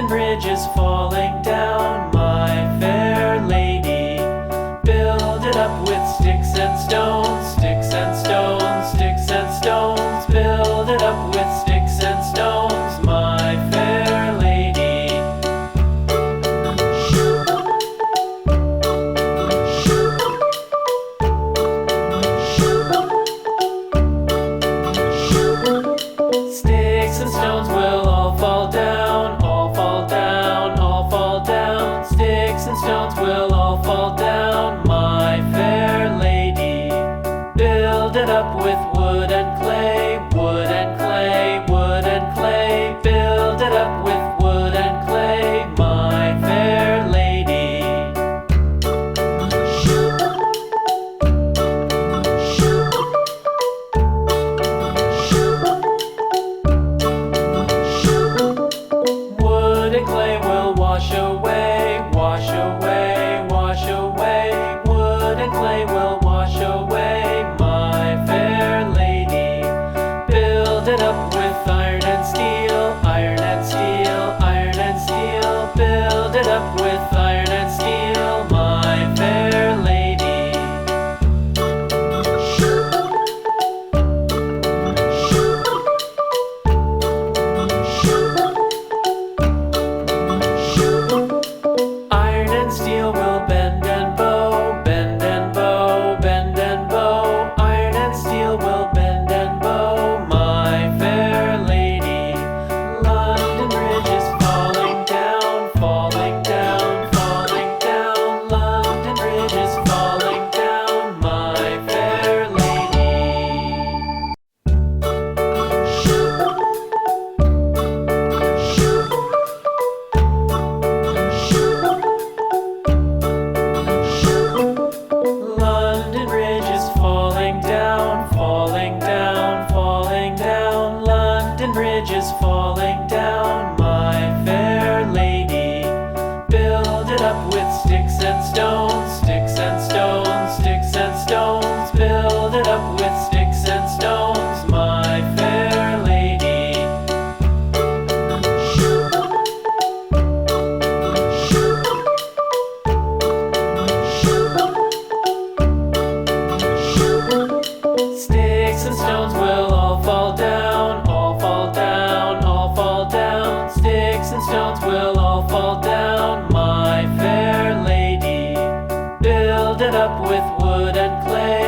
London Bridge is falling down, my fair lady. Build it up with sticks and stones, sticks and stones, sticks and stones. Build it up with sticks and stones, my fair lady. Sticks and stones will all fall down, all fall down, all fall down. Sticks and stones will all fall down, my fair lady. Build it up with wood and clay, wood and clay, wood and clay. Build it up with wood and clay, my fair lady. Wood and clay will wash away, wash away, wash away. Wood and clay will wash away, my fair lady. Build it up with iron and steel, iron and steel, iron and steel. Build it up with iron and steel, my fair lady. Iron and steel will bend and bow, bend and bow, bend and bow. Iron and steel will bend and bow, my fair lady. London Bridge is falling down, falling down, falling down. London Bridge is falling down, my fair lady. London Bridge is falling down, falling down, falling down. London Bridge is falling down, my fair lady. Build it up with sticks and stones, sticks and stones, sticks and stones. Build it up with sticks and stones, my fair lady. Sticks and stones will all fall down, all fall down, all fall down. Sticks and stones will all fall down, my fair lady. Build it up with wood and clay,